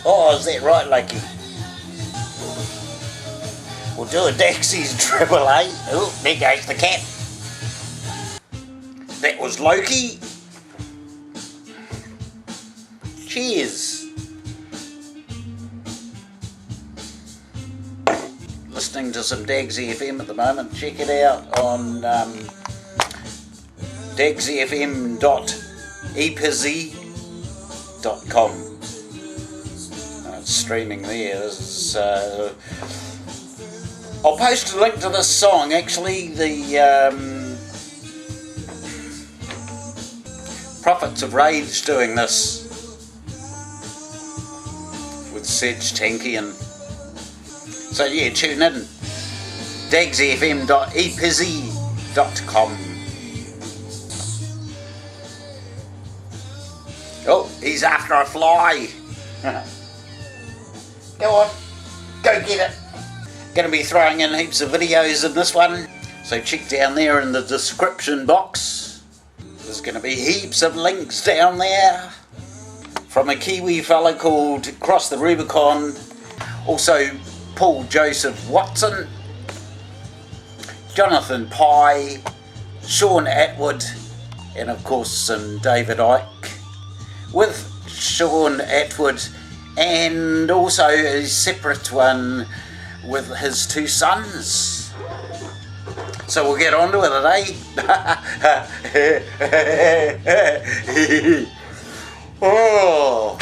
Oh, is that right, Lucky? We'll do a Dagsys Dribble, eh? Oh, there goes the cat. That was Loki. Cheers. Listening to some Dagsy FM at the moment. Check it out on dagsysfm.epizzy.com. It's streaming there. This is, I'll post a link to this song. Actually, the Prophets of Rage doing this with Serj Tankian. So yeah, tune in. dagsysfm.epizzy.com. Oh, he's after a fly. Go on, go get it. Going to be throwing in heaps of videos in this one, so check down there in the description box. There's going to be heaps of links down there from a Kiwi fella called Cross the Rubicon, also Paul Joseph Watson, Jonathan Pye, Shaun Attwood, and of course some David Icke, with Shaun Attwood, and also a separate one with his two sons. So we'll get on to it, eh? Oh,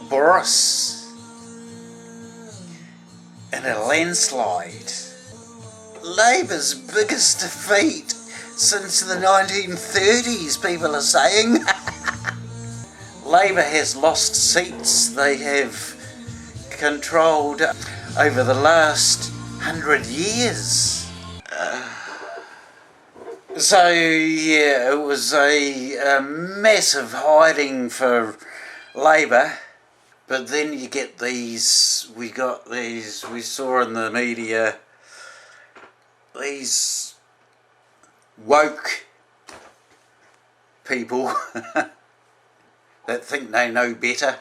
Boris in a landslide. Labour's biggest defeat since the 1930s, people are saying. Labour has lost seats they have controlled over the last 100 years. So yeah, it was a massive hiding for Labour, but then you get these, we saw in the media, these woke people that think they know better.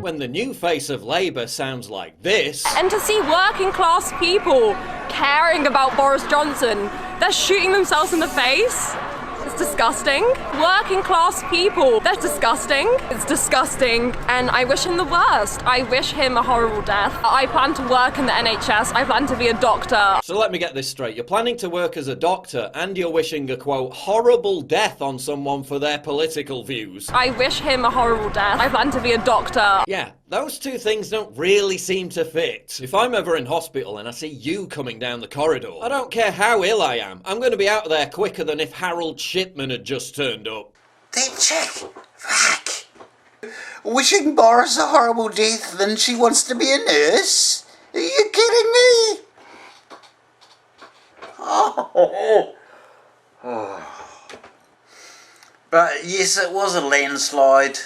When the new face of Labour sounds like this... And to see working class people caring about Boris Johnson, they're shooting themselves in the face. It's disgusting. Working class people, that's disgusting. It's disgusting, and I wish him the worst. I wish him a horrible death. I plan to work in the NHS. I plan to be a doctor. So let me get this straight. You're planning to work as a doctor, and you're wishing a, quote, horrible death on someone for their political views. I wish him a horrible death. I plan to be a doctor. Yeah, those two things don't really seem to fit. If I'm ever in hospital and I see you coming down the corridor, I don't care how ill I am, I'm going to be out of there quicker than if Harold Shipman had just turned up. That chick, fuck. Wishing Boris a horrible death, then she wants to be a nurse? Are you kidding me? Oh. But yes, it was a landslide.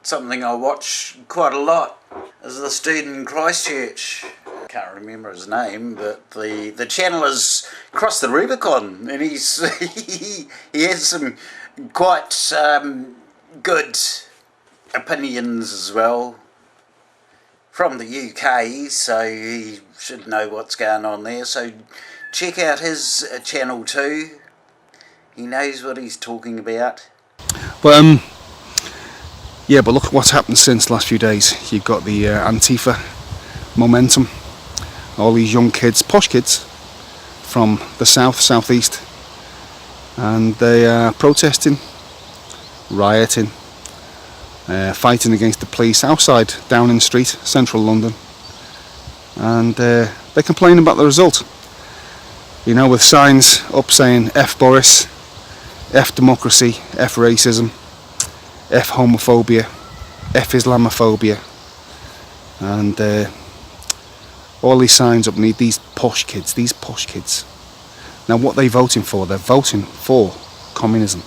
Something I watch quite a lot as the student in Christchurch. I can't remember his name, but the channel is Cross the Rubicon, and he has some quite good opinions as well from the UK, so he should know what's going on there. So check out his channel too. He knows what he's talking about. But yeah, but look what's happened since the last few days. You've got the Antifa momentum. All these young kids, posh kids, from the southeast, and they are protesting, rioting, fighting against the police outside Downing Street, central London, and they're complaining about the result. You know, with signs up saying F Boris, F democracy, F racism, F homophobia, F Islamophobia, and all these signs up need these posh kids Now what they're voting for, they're voting for communism.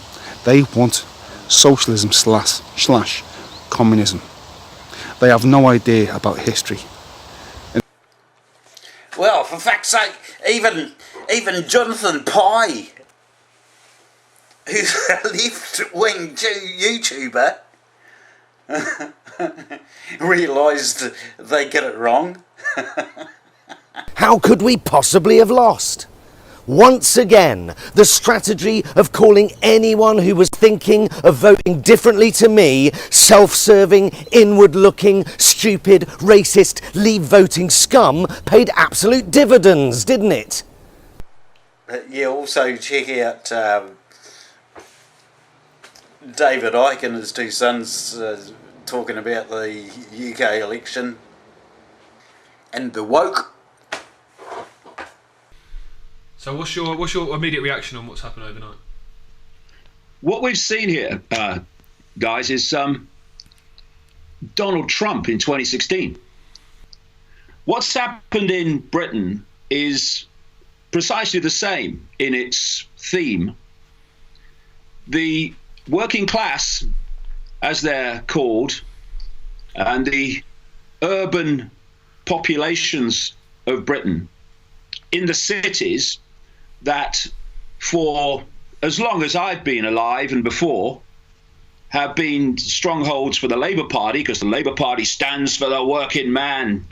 They want socialism slash communism. They have no idea about history. Well, for fuck's sake, even Jonathan Pye, who's a left-wing YouTuber, realised they get it wrong. How could we possibly have lost? Once again, the strategy of calling anyone who was thinking of voting differently to me self-serving, inward-looking, stupid, racist, leave-voting scum paid absolute dividends, didn't it? Yeah, also check out David Icke and his two sons talking about the UK election and the woke. So what's your immediate reaction on what's happened overnight? What we've seen here, guys, is Donald Trump in 2016. What's happened in Britain is precisely the same in its theme. The working class, as they're called, and the urban populations of Britain in the cities that for as long as I've been alive and before have been strongholds for the Labour Party, because the Labour Party stands for the working man,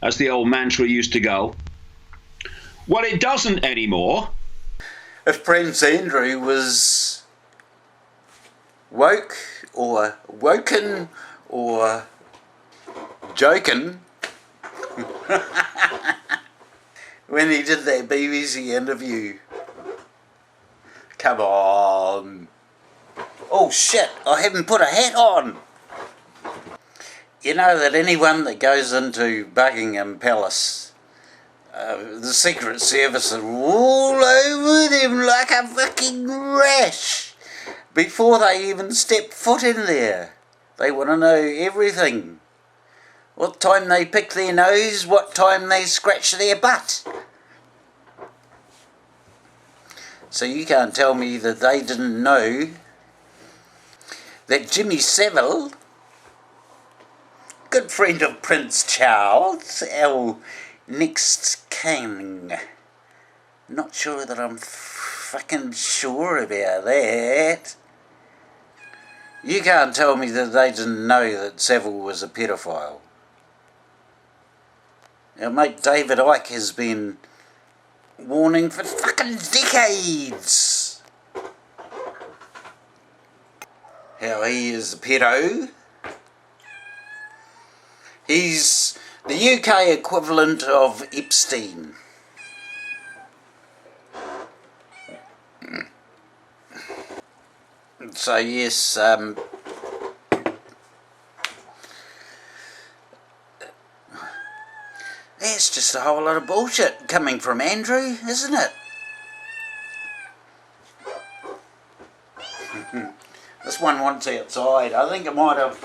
as the old mantra used to go. Well, it doesn't anymore. If Prince Andrew was woke or woken or joking when he did that BBC interview. Come on. Oh shit, I haven't put a hat on. You know that anyone that goes into Buckingham Palace, the Secret Service are all over them like a fucking rash before they even step foot in there. They want to know everything. What time they pick their nose, what time they scratch their butt. So you can't tell me that they didn't know that Jimmy Savile, good friend of Prince Charles, our next king. Not sure that I'm fucking sure about that. You can't tell me that they didn't know that Savile was a pedophile. Our mate David Icke has been warning for fucking decades how he is a pedo. He's the UK equivalent of Epstein. So yes, that's just a whole lot of bullshit coming from Andrew, isn't it? This one wants outside. I think it might have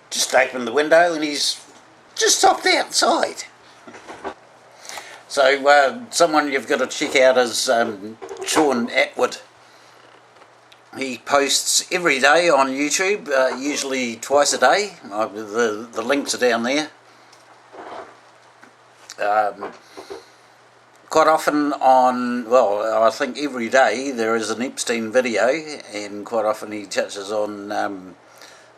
just opened the window and he's just hopped outside. So someone you've got to check out is Shaun Attwood. He posts every day on YouTube, usually twice a day. The links are down there. Quite often on, well, I think every day there is an Epstein video, and quite often he touches on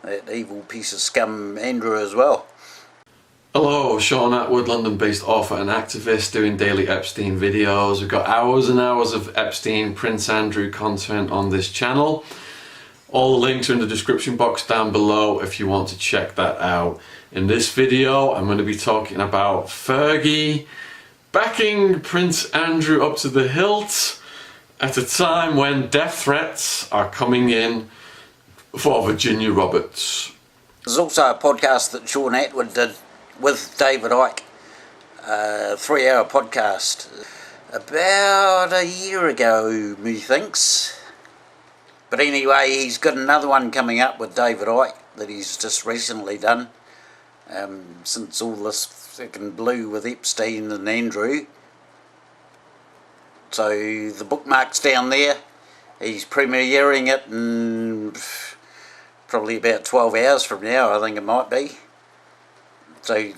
that evil piece of scum Andrew as well. Hello, Shaun Attwood, London-based author and activist doing daily Epstein videos. We've got hours and hours of Epstein, Prince Andrew content on this channel. All the links are in the description box down below if you want to check that out. In this video, I'm going to be talking about Fergie backing Prince Andrew up to the hilt at a time when death threats are coming in for Virginia Roberts. There's also a podcast that Shaun Attwood did with David Icke, a 3-hour podcast, about a year ago, methinks. But anyway, he's got another one coming up with David Icke that he's just recently done. since all this fucking blew with Epstein and Andrew. So the bookmark's down there. He's premiering it in probably about 12 hours from now, I think it might be. So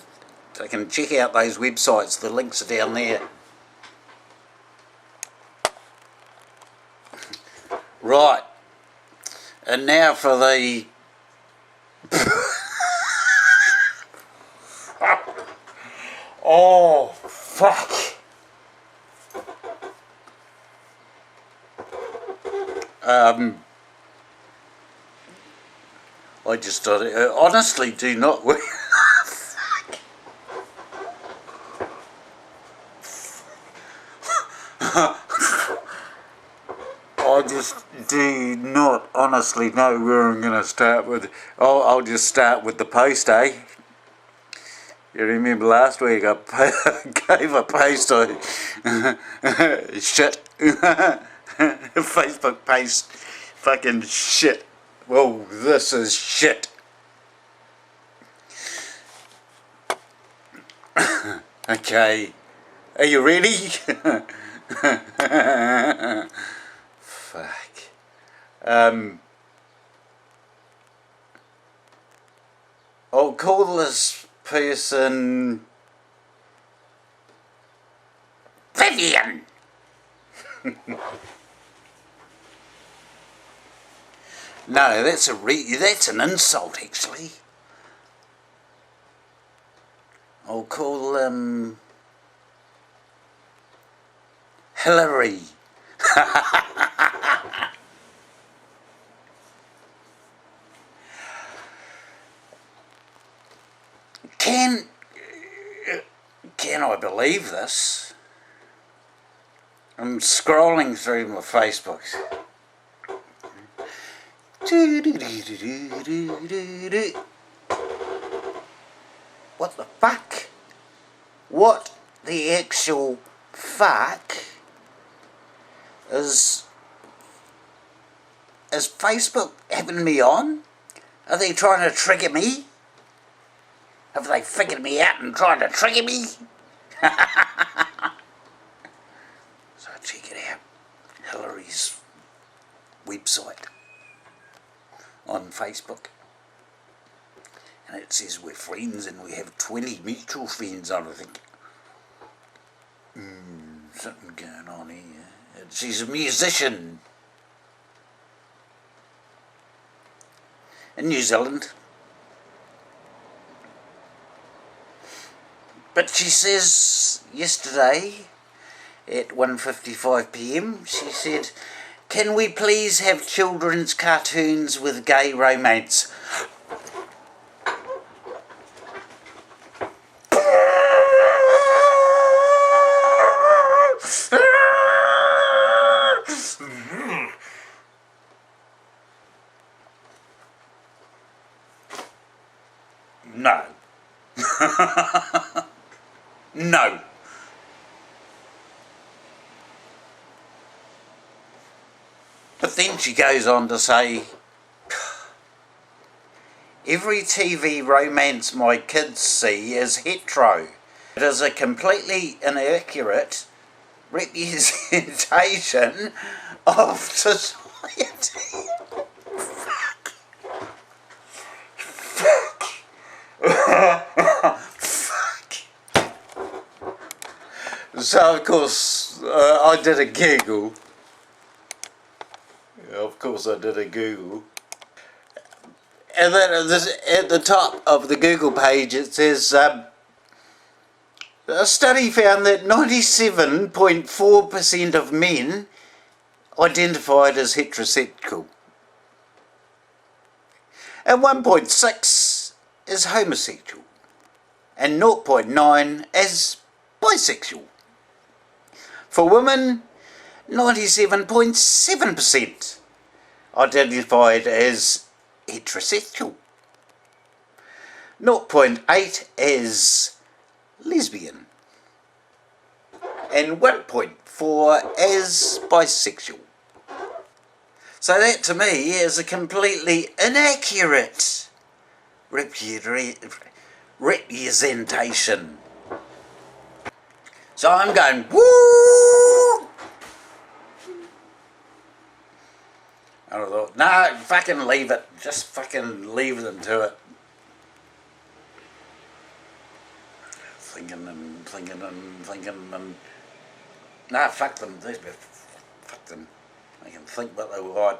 they can check out those websites, the links are down there. Right, and now for the oh fuck. I just honestly do not fuck. I just do not honestly know where I'm going to start with. I'll just start with the post, eh? You remember last week I gave a post on shit. Facebook post, fucking shit. Well, this is shit. Okay, are you ready? Fuck. I'll call this person Vivian. No, that's an insult actually. I'll call Hillary. Can I believe this? I'm scrolling through my Facebook. What the fuck? What the actual fuck is Facebook having me on? Are they trying to trigger me? Have they figured me out and tried to trigger me? So check it out. Hillary's website on Facebook. And it says we're friends and we have 20 mutual friends on, I think. Something going on here. She's a musician in New Zealand. But she says yesterday at 1:55 PM, she said, "Can we please have children's cartoons with gay romance?" No. No. But then she goes on to say, "Every TV romance my kids see is hetero. It is a completely inaccurate representation of society." Fuck. So of course I did a Google. Of course I did a Google. And then at the top of the Google page it says, a study found that 97.4% of men identified as heterosexual. And 1.6 is homosexual. And 0.9 as bisexual. For women, 97.7% identified as heterosexual. 0.8 as lesbian. And 1.4 as bisexual. So that to me is a completely inaccurate representation. So I'm going, woo! And I thought, no, fucking leave it. Just fucking leave them to it. Thinking and nah, fuck them. Fuck them. They can think what they want.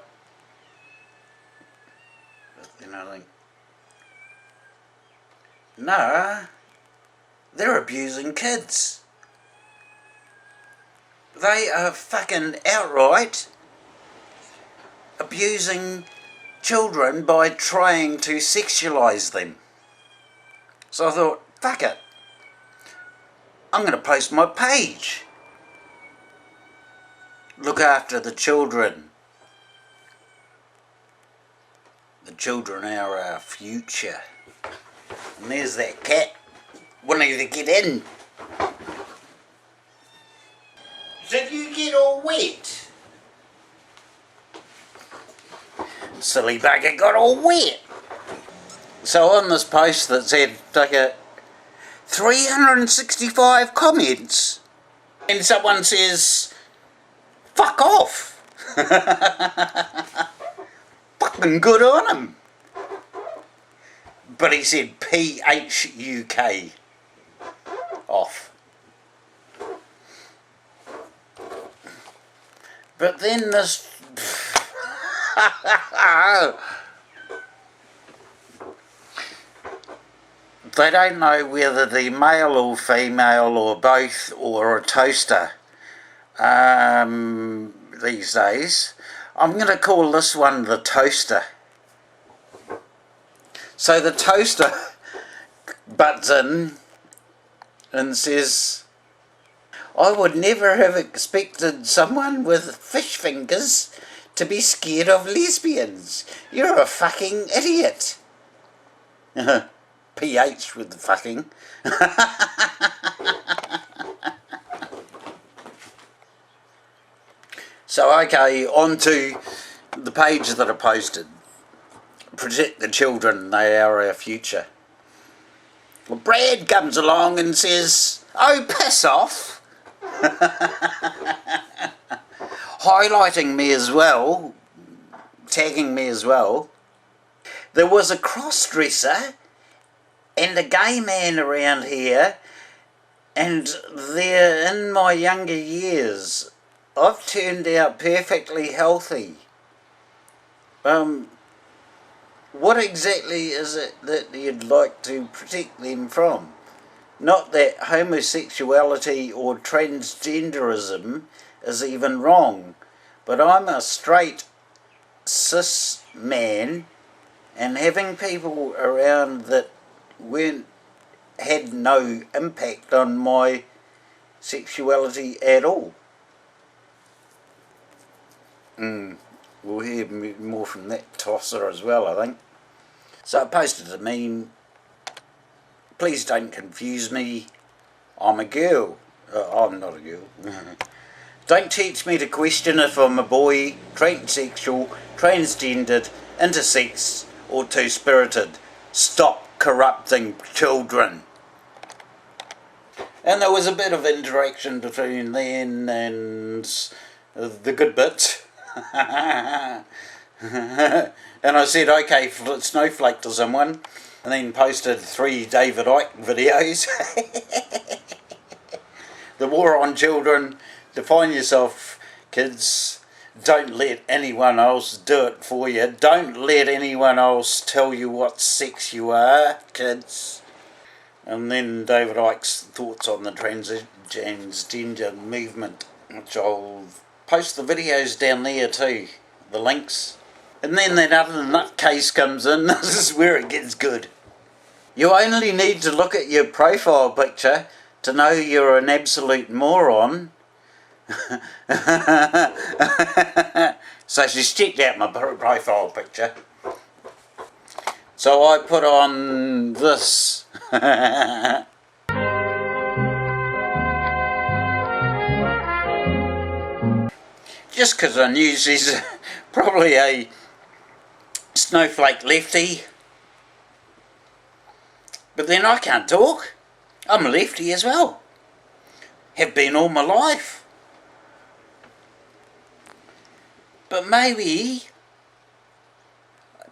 You know what I mean? Nah, they're abusing kids. They are fucking outright abusing children by trying to sexualise them. So I thought, fuck it. I'm going to post my page. Look after the children. The children are our future. And there's that cat wanting to get in. Did you get all wet? Silly bugger got all wet. So on this post that said, like 365 comments, and someone says, fuck off. Fucking good on him. But he said PHUK off. But then this they don't know whether the male or female or both or a toaster these days. I'm going to call this one the toaster. So the toaster butts in and says, I would never have expected someone with fish fingers to be scared of lesbians. You're a fucking idiot. PH with the fucking. So okay, on to the page that I posted. Protect the children, they are our future. Well, Brad comes along and says, oh, piss off. Highlighting me as well, tagging me as well. There was a cross-dresser and a gay man around here, and they're in my younger years. I've turned out perfectly healthy. What exactly is it that you'd like to protect them from? Not that homosexuality or transgenderism is even wrong, but I'm a straight cis man, and having people around that had no impact on my sexuality at all. We'll hear more from that tosser as well, I think. So I posted a meme. Please don't confuse me. I'm a girl. I'm not a girl. Don't teach me to question if I'm a boy, transsexual, transgendered, intersex, or two-spirited. Stop corrupting children. And there was a bit of interaction between then and the good bits. And I said, okay, snowflake to someone, and then posted 3 David Icke videos. The war on children. Define yourself, kids. Don't let anyone else do it for you. Don't let anyone else tell you what sex you are, kids. And then David Icke's thoughts on the transgender movement, which I'll post the videos down there too, the links. And then that other nutcase comes in. This is where it gets good. You only need to look at your profile picture to know you're an absolute moron. So she's checked out my profile picture. So I put on this. Just because I knew she's probably a snowflake lefty. But then I can't talk. I'm a lefty as well. Have been all my life. But maybe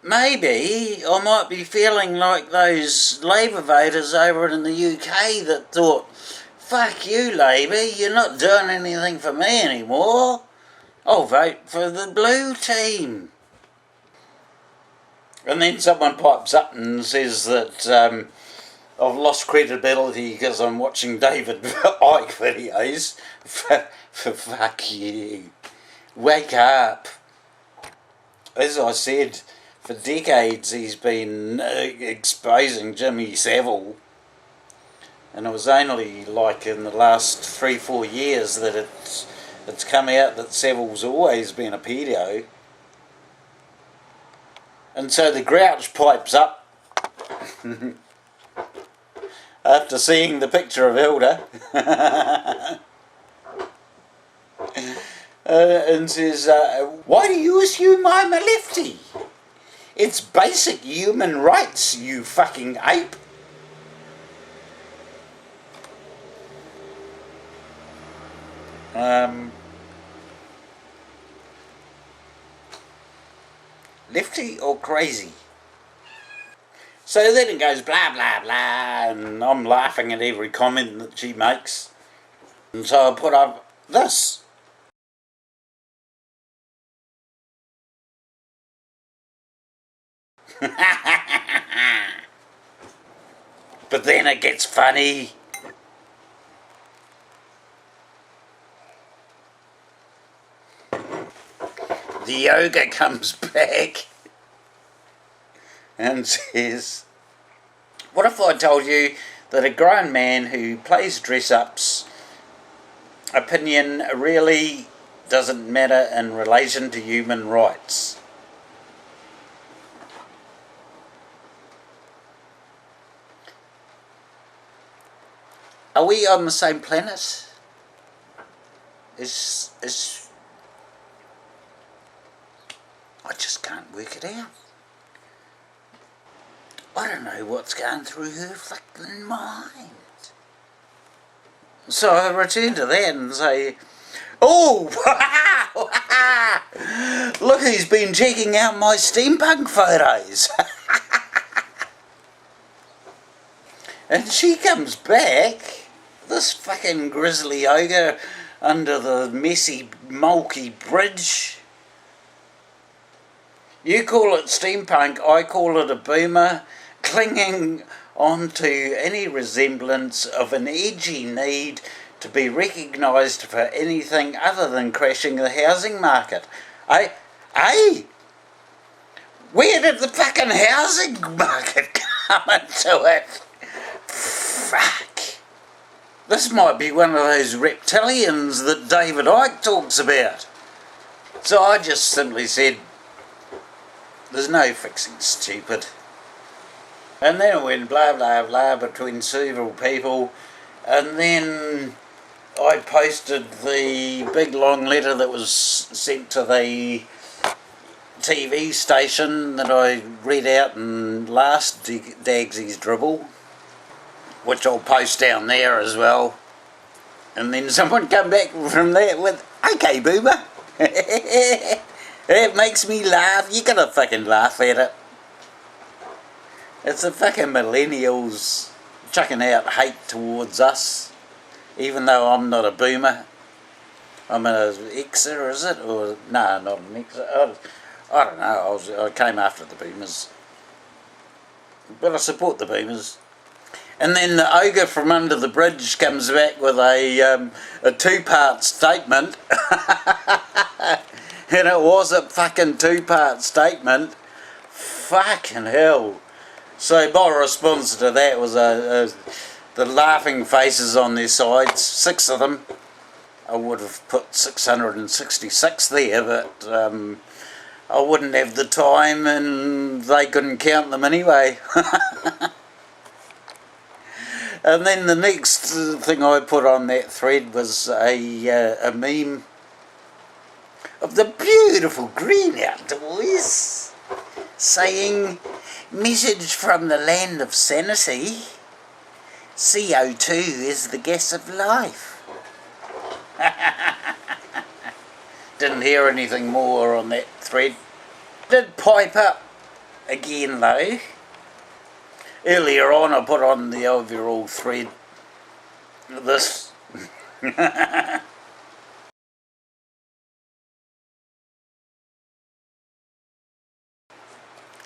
I might be feeling like those Labour voters over in the UK that thought, fuck you Labour, you're not doing anything for me anymore. I'll vote for the blue team. And then someone pipes up and says that I've lost credibility because I'm watching David Icke videos. For fuck you. Wake up. As I said, for decades he's been exposing Jimmy Savile. And it was only like in the last 3-4 years that it's come out that Savile's always been a pedo. And so the grouch pipes up after seeing the picture of Hilda and says, why do you assume I'm a lefty? It's basic human rights, you fucking ape. Lefty or crazy? So then it goes blah blah blah, and I'm laughing at every comment that she makes. And so I put up this. But then it gets funny. The yoga comes back and says, what if I told you that a grown man who plays dress-ups opinion really doesn't matter in relation to human rights? Are we on the same planet? I just can't work it out. I don't know what's going through her fucking mind. So I return to that and say, oh, look who's been checking out my steampunk photos. And she comes back, this fucking grizzly ogre under the messy, mulky bridge. You call it steampunk, I call it a boomer, clinging onto any resemblance of an edgy need to be recognised for anything other than crashing the housing market. Where did the fucking housing market come into it? Fuck. This might be one of those reptilians that David Icke talks about. So I just simply said, there's no fixing stupid. And then it went blah blah blah between several people, and then I posted the big long letter that was sent to the TV station that I read out in last Dagsys Dribble, which I'll post down there as well. And then someone come back from that with, okay boomer. It makes me laugh. You gotta fucking laugh at it. It's the fucking millennials chucking out hate towards us, even though I'm not a boomer. I'm an Xer, is it? Or no, not an Xer. I don't know. I came after the boomers, but I support the boomers. And then the ogre from under the bridge comes back with a two-part statement. And it was a fucking two-part statement. Fucking hell. So my response to that was the laughing faces on their sides, 6 of them. I would have put 666 there, but I wouldn't have the time and they couldn't count them anyway. And then the next thing I put on that thread was a meme of the beautiful green outdoors saying, message from the land of sanity. CO2 is the gas of life. Didn't hear anything more on that thread. Did pipe up again though. Earlier on I put on the overall thread this. And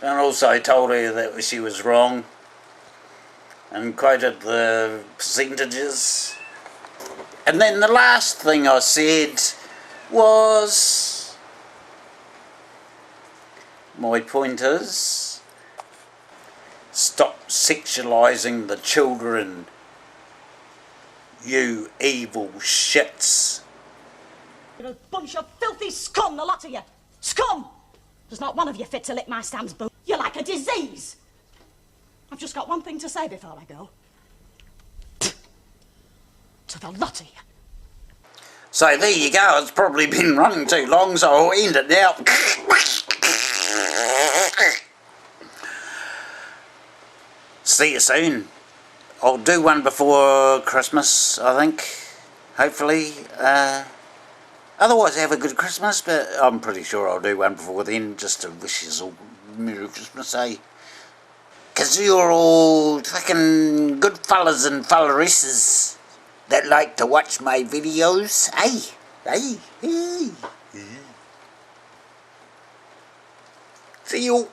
also told her that she was wrong and quoted the percentages. And then the last thing I said was, my point is, stop sexualising the children, you evil shits. You're a bunch of filthy scum, the lot of you. Scum! There's not one of you fit to lick my Sam's boot. You're like a disease. I've just got one thing to say before I go. To the lot of you. So there you go, it's probably been running too long, so I'll end it now. See you soon. I'll do one before Christmas, I think. Hopefully. Otherwise, have a good Christmas, but I'm pretty sure I'll do one before then, just to wish you all Merry Christmas, eh? Because you're all fucking good fellas and fellaresses that like to watch my videos, eh? Hey. See you.